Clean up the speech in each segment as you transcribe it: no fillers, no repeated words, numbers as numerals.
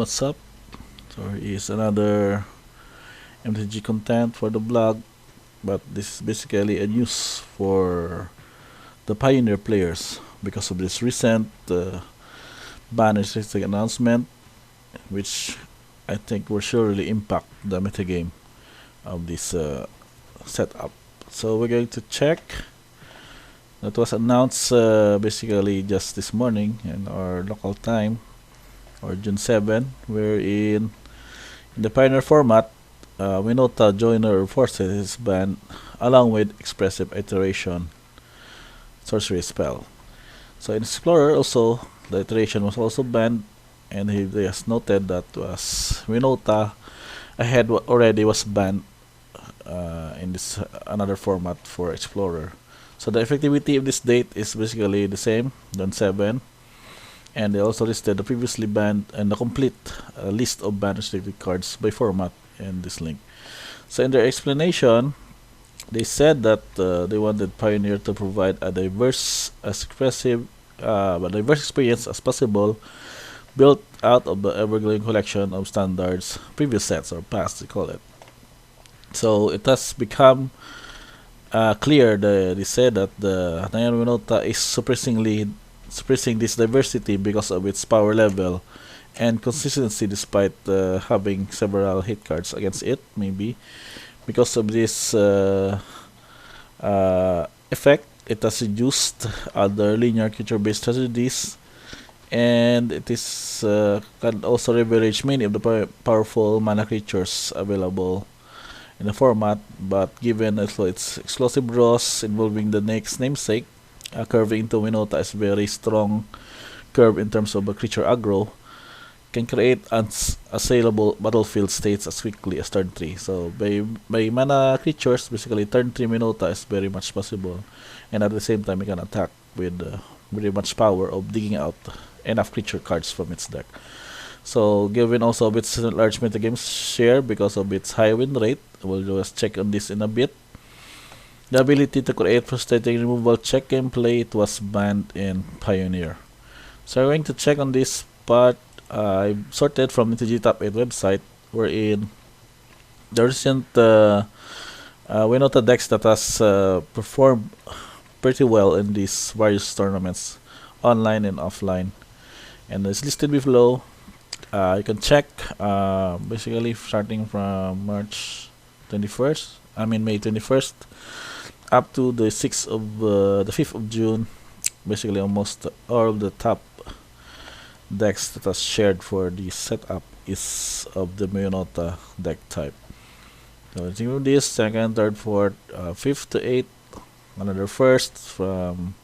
what's up? So here is another MTG content for the blog, but this is basically a news for the Pioneer players because of this recent ban restricting announcement, which I think will surely impact the metagame of this setup. So we're going to check. That was announced basically just this morning in our local time, or June 7, wherein in the Pioneer format, Winota Joiner Forces is banned along with Expressive Iteration Sorcery Spell. So in Explorer also, the iteration was also banned, and he has noted that was Winota ahead already was banned in this another format for Explorer. So the effectivity of this date is basically the same, June 7. And they also listed the previously banned and the complete list of banned restricted cards by format in this link. So in their explanation, they said that they wanted Pioneer to provide a diverse experience as possible, built out of the ever-growing collection of standards, previous sets or past, they call it. So it has become clear. They said that the Nyan Winota is suppressing this diversity because of its power level and consistency, despite having several hit cards against it. Maybe because of this effect, it has reduced other linear creature-based strategies, and it is can also leverage many of the powerful mana creatures available in the format. But given also its explosive draws involving the next namesake, curving into Winota is very strong curve in terms of a creature aggro, can create unassailable battlefield states as quickly as turn 3. So by mana creatures, basically turn 3 Winota is very much possible, and at the same time it can attack with very much power of digging out enough creature cards from its deck. So given also of its large metagame share because of its high win rate, we'll just check on this in a bit. The ability to create frustrating removal check gameplay, it was banned in Pioneer. So I'm going to check on this part. I sorted from MTG Top 8 website, wherein the recent Winota decks that has performed pretty well in these various tournaments, online and offline, and it's listed below. You can check basically starting from May 21st up to the 5th of June. Basically almost all of the top decks that are shared for the setup is of the Winota deck type. So think of this: 2nd, 3rd, 4th, 5th to 8th, another 1st from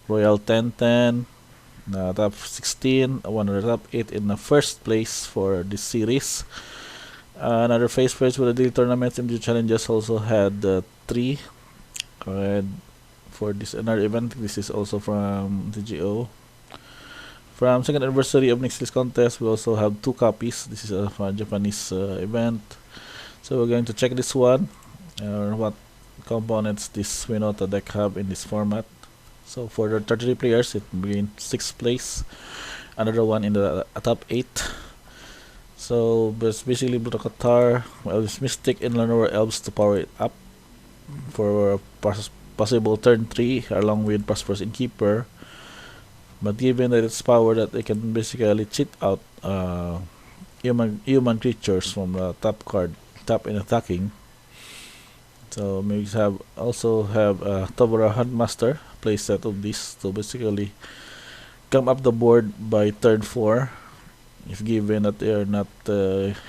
Royal 1010, top 16, one of the top 8 in the first place for this series. Another phase first with the daily tournaments and the challenges also had 3. And for this another event, this is also from TGO. From 2nd anniversary of next list contest, we also have 2 copies. This is a Japanese event. So we're going to check this one, what components this Winota deck have in this format. So for the 33 players, it will be in 6th place. Another one in the top 8. So basically Blue Qatar, Elves Mystic, and Lenore Elves to power it up for possible turn 3 along with Prosperous Innkeeper. But given that its power, that they can basically cheat out human creatures from the top in attacking. So we also have a Tobara Huntmaster playset of this to basically come up the board by turn 4. If given that they are not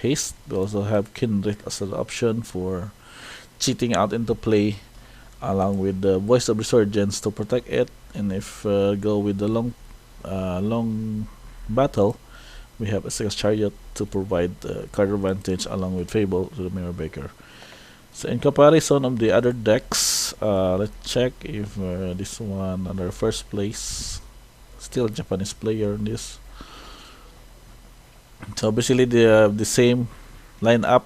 haste, we also have Kindred as an option for cheating out into play, along with the Voice of Resurgence to protect it. And if go with the long battle, we have a Essex Chariot to provide card advantage along with Fable to the Mirror Breaker. So in comparison of the other decks, let's check if this one under first place, still Japanese player in this. So basically they have the same lineup,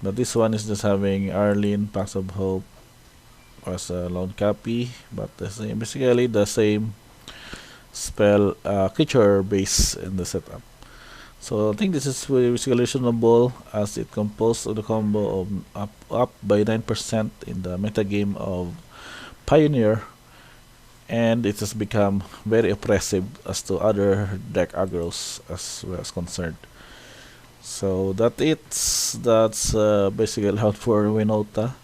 but this one is just having Arlene, Pax of Hope as a lone copy, but basically the same spell creature base in the setup. So I think this is basically reasonable as it composed of the combo of up by 9% in the metagame of Pioneer, and it has become very oppressive as to other deck aggros as well as concerned. So that's basically how for Winota.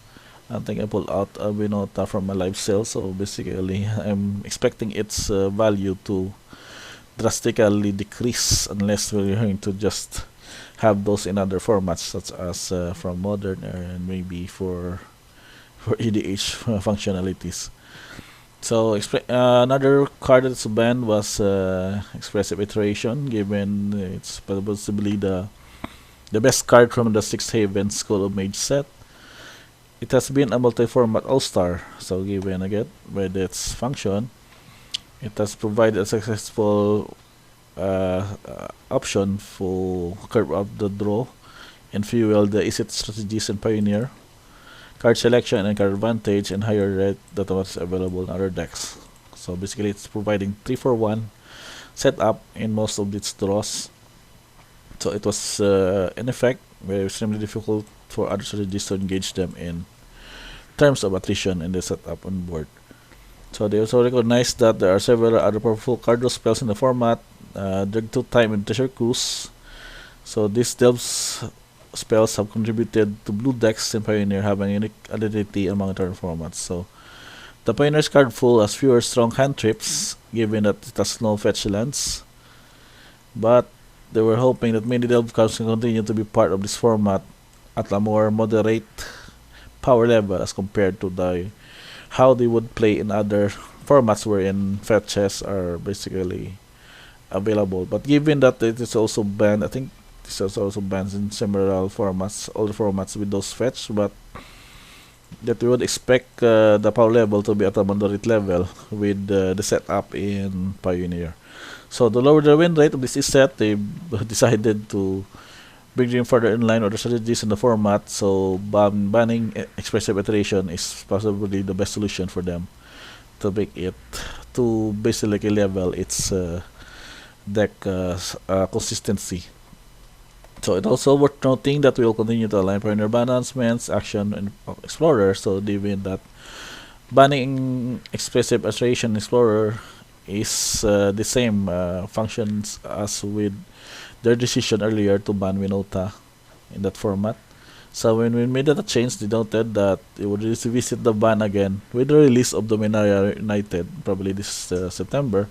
I think I pulled out a Winota from my live sale, so basically I'm expecting its value to drastically decrease unless we're going to just have those in other formats such as from modern and maybe for EDH functionalities. So another card that's banned was Expressive Iteration, given it's possibly the best card from the Six Haven School of Mage set. It has been a multi-format all-star, so given again with its function, it has provided a successful option for curve of the draw and fuel the easy strategies in Pioneer, card selection and card advantage, and higher rate that was available in other decks. So basically, it's providing 3 for 1 setup in most of its draws. So it was in effect very extremely difficult for other strategies to engage them in terms of attrition in the setup on board. So they also recognize that there are several other powerful card draw spells in the format. Drag 2 Time and Treasure Cruise. So these delves spells have contributed to blue decks in Pioneer having a unique identity among other formats. So the Pioneer's card pool has fewer strong hand trips, given that it has no fetch lands. But they were hoping that many delve cards can continue to be part of this format at a more moderate power level as compared to how they would play in other formats wherein fetches are basically available. But given that it is also banned, I think this is also banned in several formats, all the formats with those fetch, but that we would expect the power level to be at a moderate level with the setup in Pioneer. So to lower the win rate of this set, they decided to bring them further in line with the strategies in the format. So banning expressive iteration is possibly the best solution for them to make it to basically level its deck consistency. So it's also worth noting that we will continue to align Pioneer announcements, action, and Explorer. So given that banning expressive iteration Explorer is the same functions as with their decision earlier to ban Winota in that format. So when we made that change, they noted that it would revisit the ban again with the release of Dominaria United, probably this September,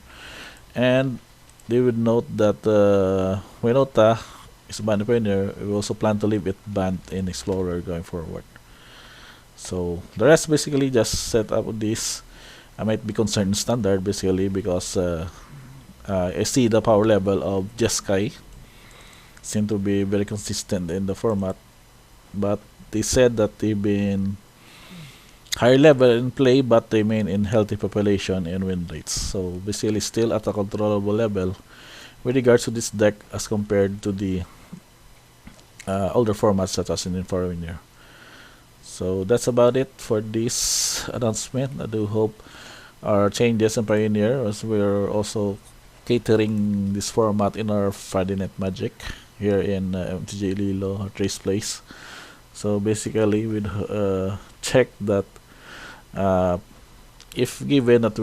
and they would note that Winota is banned in Pioneer. We also plan to leave it banned in Explorer going forward. So the rest basically just set up this. I might be concerned in Standard basically because I see the power level of Jeskai seem to be very consistent in the format, but they said that they've been higher level in play but they remain in healthy population and win rates. So basically still at a controllable level with regards to this deck as compared to the older formats such as in Pioneer. So that's about it for this announcement. I do hope our changes in Pioneer, as we're also catering this format in our Friday Night Magic here in MTG Lilo Trace Place. So basically we'd check that if given that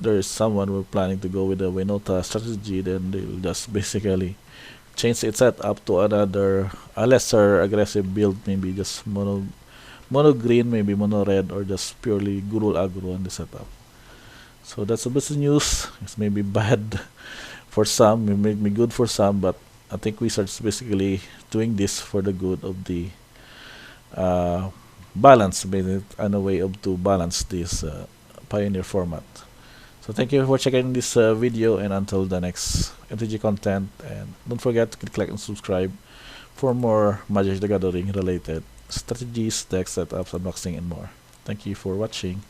there is someone we're planning to go with the Winota strategy, then they'll just basically change its setup to a lesser aggressive build, maybe just mono green, maybe mono red, or just purely Gurul aggro on the setup. So that's the business news. It's maybe bad for some, it may be good for some, but I think Wizards basically doing this for the good of the balance, made it in a way of to balance this Pioneer format. So thank you for checking this video, and until the next MTG content, and don't forget to click like and subscribe for more Magic the Gathering related strategies, deck setups, unboxing, and more. Thank you for watching.